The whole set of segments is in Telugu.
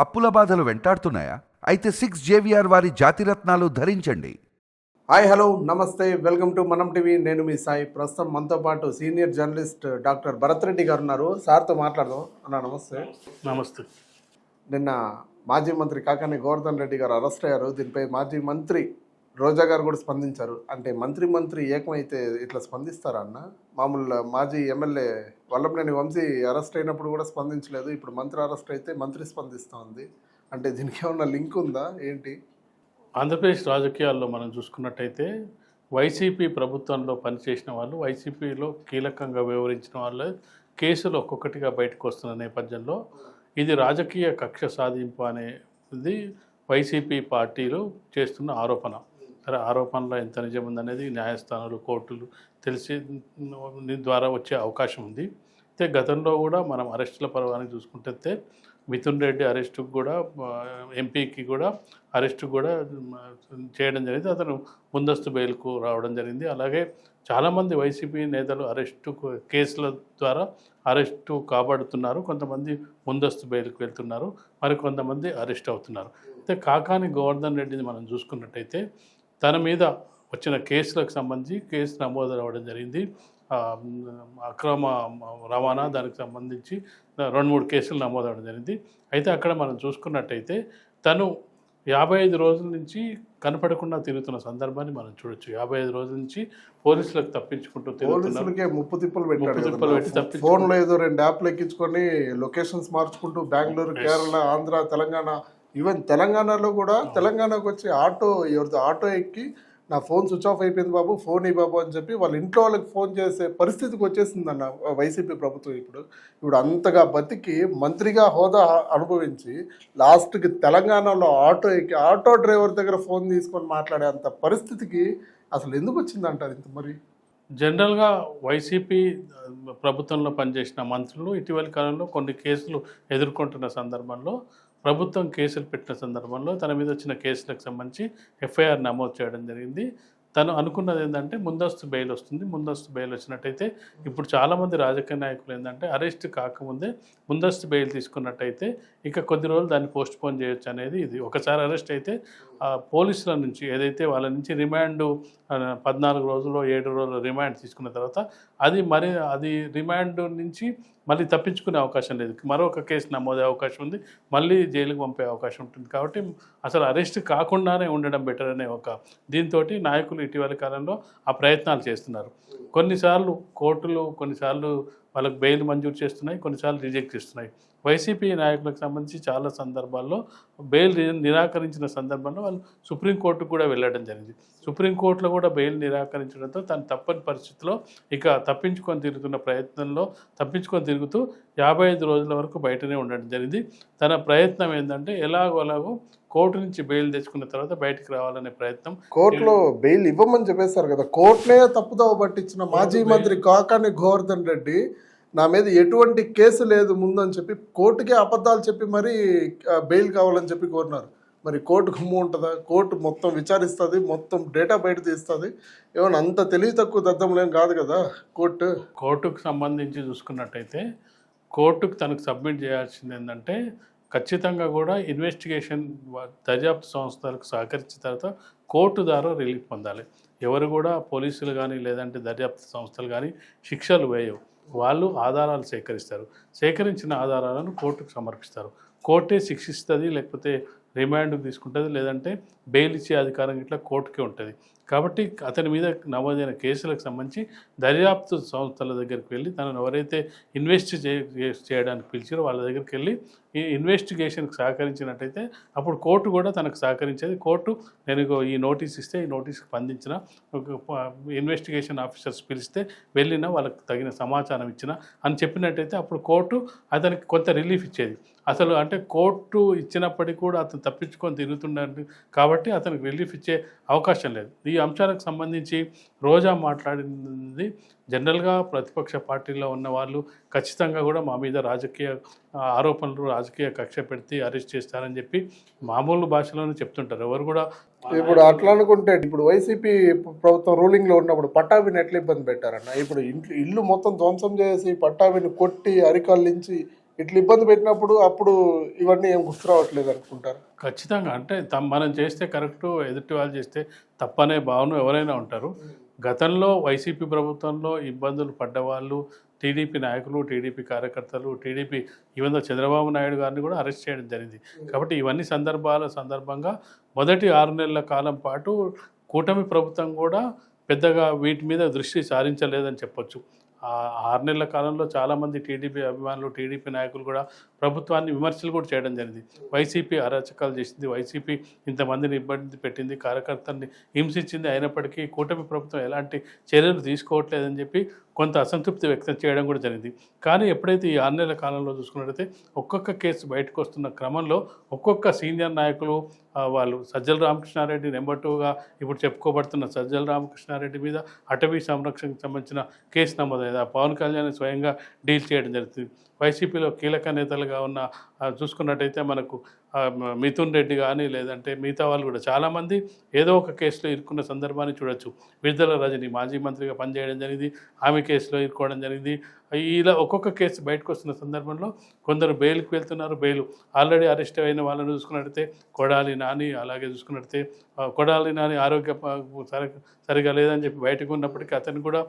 అప్పుల బాధలు వెంటాడుతున్నాయా? అయితే 6 JVR వారి జాతిరత్నాలు ధరించండి. హాయ్ హలో నమస్తే వెల్కమ్ టు మనం టీవీ. నేను మీ సాయి. ప్రస్తుతం మనతో పాటు senior journalist doctor Bharat Reddy గారు ఉన్నారు. సార్తో మాట్లాడదాం. అన్న నమస్తే. నమస్తే. నిన్న మాజీ మంత్రి కాకాని గోవర్ధన్ రెడ్డి గారు అరెస్ట్ అయ్యారు. దీనిపై మాజీ మంత్రి రోజా గారు కూడా స్పందించారు. అంటే మంత్రి ఏకమైతే ఇట్లా స్పందిస్తారా అన్న? మామూలు మాజీ ఎమ్మెల్యే వల్లభనేని వంశీ అరెస్ట్ అయినప్పుడు కూడా స్పందించలేదు. ఇప్పుడు మంత్రి అరెస్ట్ అయితే మంత్రి స్పందిస్తూ ఉంది. అంటే దీనికి ఏమన్నా లింక్ ఉందా ఏంటి? ఆంధ్రప్రదేశ్ రాజకీయాల్లో మనం చూసుకున్నట్టయితే వైసీపీ ప్రభుత్వంలో పనిచేసిన వాళ్ళు, వైసీపీలో కీలకంగా వ్యవహరించిన వాళ్ళ కేసులు ఒక్కొక్కటిగా బయటకు వస్తున్న నేపథ్యంలో ఇది రాజకీయ కక్ష సాధింపు అనేది వైసీపీ పార్టీలు చేస్తున్న ఆరోపణ. సరే, ఆరోపణలో ఎంత నిజం ఉందనేది న్యాయస్థానాలు, కోర్టులు తెలిసి ద్వారా వచ్చే అవకాశం ఉంది. అయితే గతంలో కూడా మనం అరెస్టుల పర్వానికి చూసుకుంటే మిథున్ రెడ్డి అరెస్టుకు కూడా, ఎంపీకి కూడా అరెస్టు కూడా చేయడం జరిగింది. అతను ముందస్తు బెయిల్కు రావడం జరిగింది. అలాగే చాలామంది వైసీపీ నేతలు అరెస్టు కేసుల ద్వారా అరెస్టు కాబడుతున్నారు. కొంతమంది ముందస్తు బెయిల్కి వెళ్తున్నారు, మరికొంతమంది అరెస్ట్ అవుతున్నారు. అయితే కాకాని గోవర్ధన్ రెడ్డిని మనం చూసుకున్నట్టయితే తన మీద వచ్చిన కేసులకు సంబంధించి కేసు నమోదు అవ్వడం జరిగింది. అక్రమ రవాణా దానికి సంబంధించి 2-3 కేసులు నమోదు అవ్వడం జరిగింది. అయితే అక్కడ మనం చూసుకున్నట్టయితే తను 55 రోజుల నుంచి కనపడకుండా తిరుగుతున్న సందర్భాన్ని మనం చూడొచ్చు. 55 రోజుల నుంచి పోలీసులకు తప్పించుకుంటూ పోలీసులకే ముప్పు తిప్పలు పెట్టాడు. ఫోన్లో ఏదో 2 యాప్లు ఎక్కించుకొని లొకేషన్స్ మార్చుకుంటూ బెంగళూరు, కేరళ, ఆంధ్ర, తెలంగాణ, ఈవెన్ తెలంగాణలో కూడా తెలంగాణకు వచ్చి ఎవరితో ఆటో ఎక్కి నా ఫోన్ స్విచ్ ఆఫ్ అయిపోయింది బాబు, ఫోన్ ఇవ్వ బాబు అని చెప్పి వాళ్ళ ఇంట్లో వాళ్ళకి ఫోన్ చేసే పరిస్థితికి వచ్చేసిందన్న వైసీపీ ప్రభుత్వం. ఇప్పుడు అంతగా బతికి మంత్రిగా హోదా అనుభవించి లాస్ట్కి తెలంగాణలో ఆటో ఎక్కి ఆటో డ్రైవర్ దగ్గర ఫోన్ తీసుకొని మాట్లాడే అంత పరిస్థితికి అసలు ఎందుకు వచ్చిందంటారు ఇంత? మరి జనరల్గా వైసీపీ ప్రభుత్వంలో పనిచేసిన మంత్రులు ఇటీవలి కాలంలో కొన్ని కేసులు ఎదుర్కొంటున్న సందర్భంలో, ప్రభుత్వం కేసులు పెట్టిన సందర్భంలో తన మీద వచ్చిన కేసులకు సంబంధించి ఎఫ్ఐఆర్ నమోదు చేయడం జరిగింది. తను అనుకున్నది ఏంటంటే ముందస్తు బెయిల్ వస్తుంది. ముందస్తు బెయిల్ వచ్చినట్టయితే ఇప్పుడు చాలామంది రాజకీయ నాయకులు ఏంటంటే అరెస్ట్ కాకముందే ముందస్తు బెయిల్ తీసుకున్నట్టయితే ఇక కొద్ది రోజులు దాన్ని పోస్ట్ పోన్ చేయొచ్చు అనేది ఇది. ఒకసారి అరెస్ట్ అయితే పోలీసుల నుంచి ఏదైతే వాళ్ళ నుంచి రిమాండ్ 14 రోజులు 7 రోజులు రిమాండ్ తీసుకున్న తర్వాత అది రిమాండ్ నుంచి మళ్ళీ తప్పించుకునే అవకాశం లేదు. మరొక కేసు నమోదే అవకాశం ఉంది, మళ్ళీ జైలుకు పంపే అవకాశం ఉంటుంది. కాబట్టి అసలు అరెస్ట్ కాకుండానే ఉండడం బెటర్ అనే దీంతో నాయకులు ఇటీవల కాలంలో ఆ ప్రయత్నాలు చేస్తున్నారు. కొన్నిసార్లు కోర్టులు వాళ్ళకు బెయిల్ మంజూరు చేస్తున్నాయి, కొన్నిసార్లు రిజెక్ట్ చేస్తున్నాయి. వైసీపీ నాయకులకు సంబంధించి చాలా సందర్భాల్లో బెయిల్ నిరాకరించిన సందర్భంలో వాళ్ళు సుప్రీంకోర్టుకు కూడా వెళ్ళడం జరిగింది. సుప్రీంకోర్టులో కూడా బెయిల్ నిరాకరించడంతో తను తప్పని పరిస్థితిలో ఇక తప్పించుకొని తిరుగుతూ 55 రోజుల వరకు బయటనే ఉండడం జరిగింది. తన ప్రయత్నం ఏంటంటే ఎలాగో కోర్టు నుంచి బెయిల్ తెచ్చుకున్న తర్వాత బయటికి రావాలనే ప్రయత్నం. కోర్టులో బెయిల్ ఇవ్వమని చెప్పేస్తారు కదా, కోర్టునే తప్పుదోవ పట్టించిన మాజీ మంత్రి కాకాని గోవర్ధన్ రెడ్డి నా మీద ఎటువంటి కేసు లేదు ముందని చెప్పి కోర్టుకే అబద్ధాలు చెప్పి మరీ బెయిల్ కావాలని చెప్పి కోరినారు. మరి కోర్టు గుమ్ము ఉంటుందా? కోర్టు మొత్తం విచారిస్తుంది, మొత్తం డేటా బయట తీస్తుంది. ఏమన్నా అంత తెలివి తక్కువ దద్దములేం కాదు కదా కోర్టుకు సంబంధించి చూసుకున్నట్టయితే కోర్టుకు తనకు సబ్మిట్ చేయాల్సింది ఏంటంటే ఖచ్చితంగా కూడా ఇన్వెస్టిగేషన్ దర్యాప్తు సంస్థలకు సహకరించిన తర్వాత కోర్టు ద్వారా రిలీఫ్ పొందాలి. ఎవరు కూడా పోలీసులు కానీ లేదంటే దర్యాప్తు సంస్థలు కానీ శిక్షలు వేయవు. వాళ్ళు ఆధారాలు సేకరించిన ఆధారాలను కోర్టుకు సమర్పిస్తారు. కోర్టే శిక్షిస్తుంది, లేకపోతే రిమాండ్కి తీసుకుంటుంది, లేదంటే బెయిల్ ఇచ్చే అధికారం ఇట్లా కోర్టుకే ఉంటుంది. కాబట్టి అతని మీద నమోదైన కేసులకు సంబంధించి దర్యాప్తు సంస్థల దగ్గరికి వెళ్ళి తనను ఎవరైతే చేయడానికి పిలిచారో వాళ్ళ దగ్గరికి వెళ్ళి ఈ ఇన్వెస్టిగేషన్కి సహకరించినట్టయితే అప్పుడు కోర్టు కూడా తనకు సహకరించేది. కోర్టు నేను ఈ నోటీస్ ఇస్తే ఈ నోటీస్కి స్పందించిన, ఇన్వెస్టిగేషన్ ఆఫీసర్స్ పిలిస్తే వెళ్ళినా వాళ్ళకి తగిన సమాచారం ఇచ్చిన అని చెప్పినట్టయితే అప్పుడు కోర్టు అతనికి కొంత రిలీఫ్ ఇచ్చేది. అసలు అంటే కోర్టు ఇచ్చినప్పటికీ కూడా అతను తప్పించుకొని తిరుగుతున్నాడు కాబట్టి అతనికి రిలీఫ్ ఇచ్చే అవకాశం లేదు. ఈ అంశాలకు సంబంధించి రోజా మాట్లాడింది జనరల్గా ప్రతిపక్ష పార్టీలో ఉన్న వాళ్ళు ఖచ్చితంగా కూడా మా మీద రాజకీయ ఆరోపణలు, రాజకీయ కక్ష పెడితే అరెస్ట్ చేస్తారని చెప్పి మామూలు భాషలోనే చెప్తుంటారు. ఎవరు కూడా ఇప్పుడు అట్లా అనుకుంటే ఇప్పుడు వైసీపీ ప్రభుత్వం రూలింగ్లో ఉన్నప్పుడు పట్టాభిని ఎట్లా ఇబ్బంది పెట్టారన్న? ఇప్పుడు ఇల్లు మొత్తం ధ్వంసం చేసి పట్టాభిని కొట్టి అరికాళ్ళించి ఇట్లా ఇబ్బంది పెట్టినప్పుడు అప్పుడు ఇవన్నీ ఏం గుర్తు రావట్లేదు అనుకుంటారు. ఖచ్చితంగా అంటే మనం చేస్తే కరెక్టు, ఎదుటి వాళ్ళు చేస్తే తప్పనే భావన ఎవరైనా ఉంటారు. గతంలో వైసీపీ ప్రభుత్వంలో ఇబ్బందులు పడ్డవాళ్ళు, టీడీపీ నాయకులు, టీడీపీ కార్యకర్తలు, టీడీపీ ఈవెన్ చంద్రబాబు నాయుడు గారిని కూడా అరెస్ట్ చేయడం జరిగింది. కాబట్టి ఇవన్నీ సందర్భంగా మొదటి 6 నెలల కాలం పాటు కూటమి ప్రభుత్వం కూడా పెద్దగా వీటి మీద దృష్టి సారించలేదని చెప్పొచ్చు. ఆ 6 నెలల కాలంలో చాలామంది టీడీపీ అభిమానులు, టీడీపీ నాయకులు కూడా ప్రభుత్వాన్ని విమర్శలు కూడా చేయడం జరిగింది. వైసీపీ అరాచకాలు చేసింది, వైసీపీ ఇంతమందిని ఇబ్బంది పెట్టింది, కార్యకర్తల్ని హింసించింది, అయినప్పటికీ కూటమి ప్రభుత్వం ఎలాంటి చర్యలు తీసుకోవట్లేదని చెప్పి కొంత అసంతృప్తి వ్యక్తం చేయడం కూడా జరిగింది. కానీ ఎప్పుడైతే ఈ 6 నెలల కాలంలో చూసుకున్నట్లయితే ఒక్కొక్క కేసు బయటకు వస్తున్న క్రమంలో ఒక్కొక్క సీనియర్ నాయకులు వాళ్ళు సజ్జల రామకృష్ణారెడ్డి నెంబర్ 2గా ఇప్పుడు చెప్పుకోబడుతున్న సజ్జల రామకృష్ణారెడ్డి మీద అటవీ సంరక్షణకు సంబంధించిన కేసు నమోదైంది. ఆ పవన్ కళ్యాణ్ స్వయంగా డీల్ చేయడం జరుగుతుంది. వైసీపీలో కీలక నేతలుగా ఉన్న చూసుకున్నట్టయితే మనకు మిథున్ రెడ్డి కానీ లేదంటే మిగతా వాళ్ళు కూడా చాలామంది ఏదో ఒక కేసులో ఇరుక్కున్న సందర్భాన్ని చూడొచ్చు. విడుదల రజని మాజీ మంత్రిగా పనిచేయడం జరిగింది, ఆమె కేసులో ఇరుక్కోవడం జరిగింది. ఇలా ఒక్కొక్క కేసు బయటకు వస్తున్న సందర్భంలో కొందరు బెయిల్కి వెళ్తున్నారు. బెయిల్ ఆల్రెడీ అరెస్ట్ అయిన వాళ్ళని చూసుకున్నట్టయితే కొడాలి నాని, అలాగే చూసుకున్నట్టయితే కొడాలి నాని ఆరోగ్య సరిగా లేదని చెప్పి బయటకు ఉన్నప్పటికీ అతను కూడా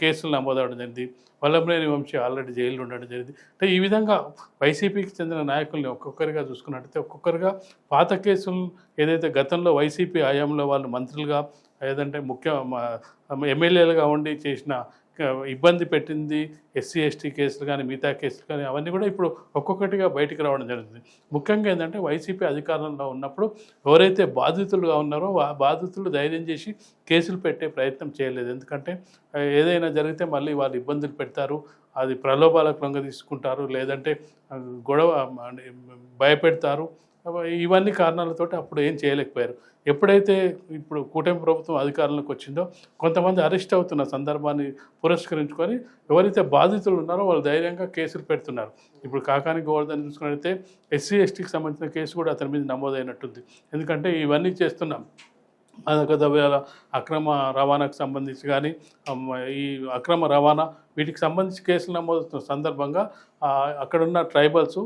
కేసులు నమోదవడం జరిగింది. వల్లభనేని వంశీ ఆల్రెడీ జైల్లో ఉండడం జరిగింది. అంటే ఈ విధంగా వైసీపీకి చెందిన నాయకుల్ని ఒక్కొక్కరిగా చూసుకున్నట్టయితే ఒక్కొక్కరిగా పాత కేసులు ఏదైతే గతంలో వైసీపీ హయాంలో వాళ్ళు మంత్రులుగా ఏదంటే ఎమ్మెల్యేలుగా ఉండి చేసిన ఇబ్బంది పెట్టింది ఎస్సీ ఎస్టీ కేసులు కానీ మిగతా కేసులు కానీ అవన్నీ కూడా ఇప్పుడు ఒక్కొక్కటిగా బయటికి రావడం జరుగుతుంది. ముఖ్యంగా ఏంటంటే వైసీపీ అధికారంలో ఉన్నప్పుడు ఎవరైతే బాధితులుగా ఉన్నారో ఆ బాధితులు ధైర్యం చేసి కేసులు పెట్టే ప్రయత్నం చేయలేదు. ఎందుకంటే ఏదైనా జరిగితే మళ్ళీ వాళ్ళు ఇబ్బందులు పెడతారు, అది ప్రలోభాలకు లొంగ తీసుకుంటారు, లేదంటే గొడవ భయపెడతారు. ఇవన్నీ కారణాలతోటి అప్పుడు ఏం చేయలేకపోయారు. ఎప్పుడైతే ఇప్పుడు కూటమి ప్రభుత్వం అధికారంలోకి వచ్చిందో కొంతమంది అరెస్ట్ అవుతున్న సందర్భాన్ని పురస్కరించుకొని ఎవరైతే బాధితులు ఉన్నారో వాళ్ళు ధైర్యంగా కేసులు పెడుతున్నారు. ఇప్పుడు కాకాని గోవర్ధన్ చూసుకున్నట్లయితే ఎస్సీ ఎస్టీకి సంబంధించిన కేసు కూడా అతని మీద నమోదైనట్టుంది. ఎందుకంటే ఇవన్నీ చేస్తున్నాం మాదక ద్రవ్యాల అక్రమ రవాణాకు సంబంధించి కానీ ఈ అక్రమ రవాణా వీటికి సంబంధించి కేసులు నమోదుతున్న సందర్భంగా అక్కడున్న ట్రైబల్స్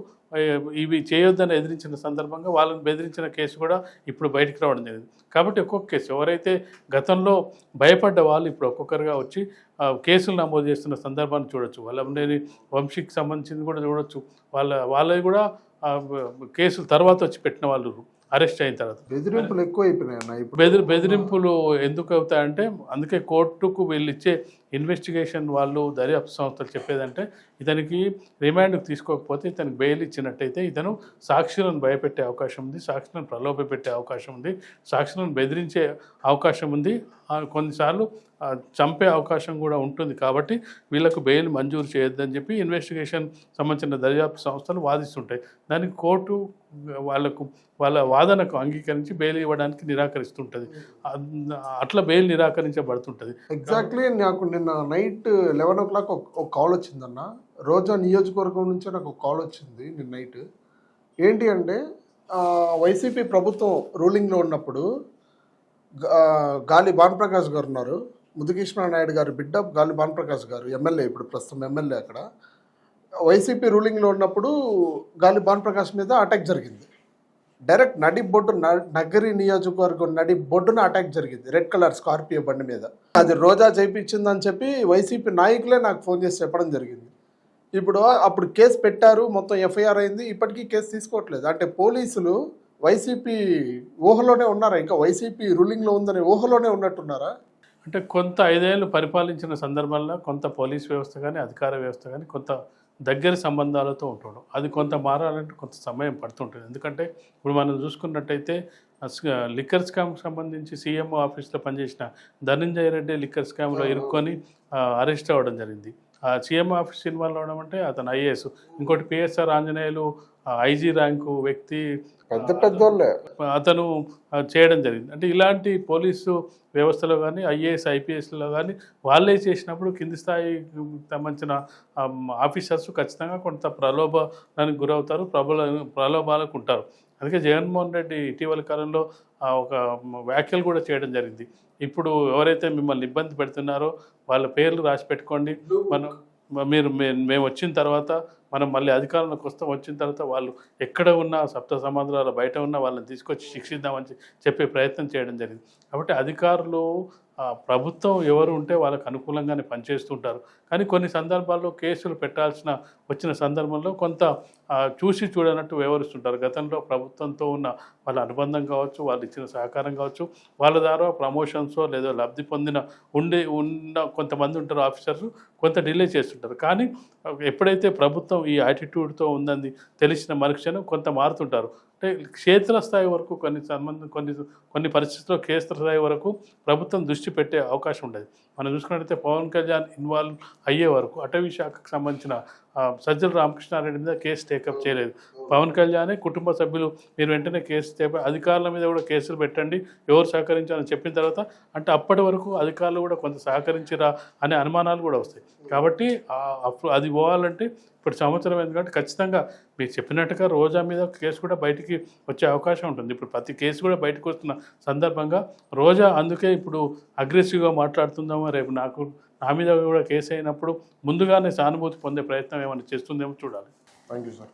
ఇవి చేయొద్దని ఎదిరించిన సందర్భంగా వాళ్ళని బెదిరించిన కేసు కూడా ఇప్పుడు బయటికి రావడం జరిగింది. కాబట్టి ఒక్కొక్క కేసు ఎవరైతే గతంలో భయపడ్డ వాళ్ళు ఇప్పుడు ఒక్కొక్కరుగా వచ్చి కేసులు నమోదు చేస్తున్న సందర్భాన్ని చూడొచ్చు. వల్లభనేని వంశీకి సంబంధించింది కూడా చూడొచ్చు. వాళ్ళవి కూడా కేసులు తర్వాత వచ్చి పెట్టిన వాళ్ళు అరెస్ట్ అయిన తర్వాత బెదిరింపులు ఎక్కువ అయిపోయినాయి. బెదిరింపులు ఎందుకు అవుతాయంటే అందుకే కోర్టుకు వీళ్ళు ఇచ్చే ఇన్వెస్టిగేషన్ వాళ్ళు దర్యాప్తు సంస్థలు చెప్పేదంటే ఇతనికి రిమాండ్కి తీసుకోకపోతే ఇతనికి బెయిల్ ఇచ్చినట్టయితే ఇతను సాక్షులను భయపెట్టే అవకాశం ఉంది, సాక్షులను ప్రలోభపెట్టే అవకాశం ఉంది, సాక్షులను బెదిరించే అవకాశం ఉంది, కొన్నిసార్లు చంపే అవకాశం కూడా ఉంటుంది. కాబట్టి వీళ్ళకు బెయిల్ మంజూరు చేయొద్దని చెప్పి ఇన్వెస్టిగేషన్ సంబంధించిన దర్యాప్తు సంస్థలు వాదిస్తుంటాయి. దానికి కోర్టు వాళ్ళ వాదనకు అంగీకరించి బెయిల్ ఇవ్వడానికి నిరాకరిస్తుంటుంది. అట్లా బెయిల్ నిరాకరించబడుతుంటుంది. ఎగ్జాక్ట్లీ నాకు నిన్న నైట్ 11 o'clock ఒక కాల్ వచ్చిందన్న. రోజా నియోజకవర్గం నుంచే నాకు ఒక కాల్ వచ్చింది నిన్న నైట్. ఏంటి అంటే వైసీపీ ప్రభుత్వం రూలింగ్లో ఉన్నప్పుడు గాలి భానుప్రకాష్ గారు ఉన్నారు, ముదుకృష్ణ నాయుడు గారు బిడ్డ గాలి భానుప్రకాష్ గారు ఎమ్మెల్యే, ఇప్పుడు ప్రస్తుతం ఎమ్మెల్యే. అక్కడ వైసీపీ రూలింగ్లో ఉన్నప్పుడు గాలి భానుప్రకాష్ మీద అటాక్ జరిగింది. డైరెక్ట్ నగరి నియోజకవర్గం బొడ్డున అటాక్ జరిగింది, రెడ్ కలర్ స్కార్పియో బండి మీద. అది రోజా చేయించిందని చెప్పి వైసీపీ నాయకులే నాకు ఫోన్ చేసి చెప్పడం జరిగింది. ఇప్పుడు అప్పుడు కేసు పెట్టారు, మొత్తం ఎఫ్ఐఆర్ అయింది, ఇప్పటికీ కేసు తీసుకోవట్లేదు. అంటే పోలీసులు వైసీపీ ఊహలోనే ఉన్నారా? ఇంకా వైసీపీ రూలింగ్లో ఉందనే ఊహలోనే ఉన్నట్టున్నారా? అంటే కొంత 5 ఏళ్ళు పరిపాలించిన సందర్భంలో కొంత పోలీస్ వ్యవస్థ కానీ అధికార వ్యవస్థ కానీ కొంత దగ్గర సంబంధాలతో ఉంటుండడం, అది కొంత మారాలంటే కొంత సమయం పడుతుంటుంది. ఎందుకంటే ఇప్పుడు మనం చూసుకున్నట్టయితే లిక్కర్ స్కామ్కి సంబంధించి సీఎం ఆఫీస్లో పనిచేసిన ధనంజయ రెడ్డి లిక్కర్ స్కామ్లో ఇరుక్కొని అరెస్ట్ అవ్వడం జరిగింది. సీఎం ఆఫీస్ ఇన్వాల్వ్ అవ్వడం అంటే అతను ఐఏఎస్, ఇంకోటి పిఎస్ఆర్ ఆంజనేయులు ఐజీ ర్యాంకు వ్యక్తి పెద్దోళ్ళే అతను చేయడం జరిగింది. అంటే ఇలాంటి పోలీసు వ్యవస్థలో కానీ ఐఏఎస్ ఐపీఎస్లో కానీ వాళ్ళే చేసినప్పుడు కింది స్థాయికి సంబంధించిన ఆఫీసర్స్ ఖచ్చితంగా కొంత ప్రలోభానికి గురవుతారు, ప్రలోభాలకు ఉంటారు. అందుకే జగన్మోహన్ రెడ్డి ఇటీవల కాలంలో ఒక వ్యాఖ్యలు కూడా చేయడం జరిగింది. ఇప్పుడు ఎవరైతే మిమ్మల్ని ఇబ్బంది పెడుతున్నారో వాళ్ళ పేర్లు రాసి పెట్టుకోండి, మేము వచ్చిన తర్వాత మనం మళ్ళీ అధికారంలోకి వచ్చిన తర్వాత వాళ్ళు ఎక్కడ ఉన్నా సప్త సముద్రాల బయట ఉన్న వాళ్ళని తీసుకొచ్చి శిక్షిద్దామని చెప్పే ప్రయత్నం చేయడం జరిగింది. కాబట్టి అధికారులు ప్రభుత్వం ఎవరు ఉంటే వాళ్ళకు అనుకూలంగానే పనిచేస్తుంటారు. కానీ కొన్ని సందర్భాల్లో కేసులు వచ్చిన సందర్భంలో కొంత చూసి చూడనట్టు వ్యవహరిస్తుంటారు. గతంలో ప్రభుత్వంతో ఉన్న వాళ్ళ అనుబంధం కావచ్చు, వాళ్ళు ఇచ్చిన సహకారం కావచ్చు, వాళ్ళ ద్వారా ప్రమోషన్సో లేదో లబ్ధి ఉన్న కొంతమంది ఉంటారు ఆఫీసర్స్, కొంత డిలే చేస్తుంటారు. కానీ ఎప్పుడైతే ప్రభుత్వం ఈ యాటిట్యూడ్తో ఉందని తెలిసిన మరుక్షణం కొంత మారుతుంటారు. అంటే క్షేత్రస్థాయి వరకు కొన్ని పరిస్థితుల్లో క్షేత్రస్థాయి వరకు ప్రభుత్వం దృష్టి పెట్టే అవకాశం ఉండదు. మనం చూసుకున్నట్లయితే పవన్ కళ్యాణ్ ఇన్వాల్వ్ అయ్యే వరకు అటవీ శాఖకు సంబంధించిన సజ్జల రామకృష్ణారెడ్డి మీద కేసు టేకప్ చేయలేదు. పవన్ కళ్యాణే కుటుంబ సభ్యులు మీరు వెంటనే కేసు అధికారుల మీద కూడా కేసులు పెట్టండి, ఎవరు సహకరించాలని చెప్పిన తర్వాత అంటే అప్పటి వరకు అధికారులు కూడా కొంత సహకరించిరా అనే అనుమానాలు కూడా వస్తాయి. కాబట్టి అప్పుడు అది పోవాలంటే ఇప్పుడు సంవత్సరం ఎందుకంటే ఖచ్చితంగా మీరు చెప్పినట్టుగా రోజా మీద కేసు కూడా బయటికి వచ్చే అవకాశం ఉంటుంది. ఇప్పుడు ప్రతి కేసు కూడా బయటకు వస్తున్న సందర్భంగా రోజా అందుకే ఇప్పుడు అగ్రెసివ్గా మాట్లాడుతుందామో, రేపు నా మీద కూడా కేసు అయినప్పుడు ముందుగానే సానుభూతి పొందే ప్రయత్నం ఏమైనా చేస్తుందేమో చూడాలి. Thank you sir.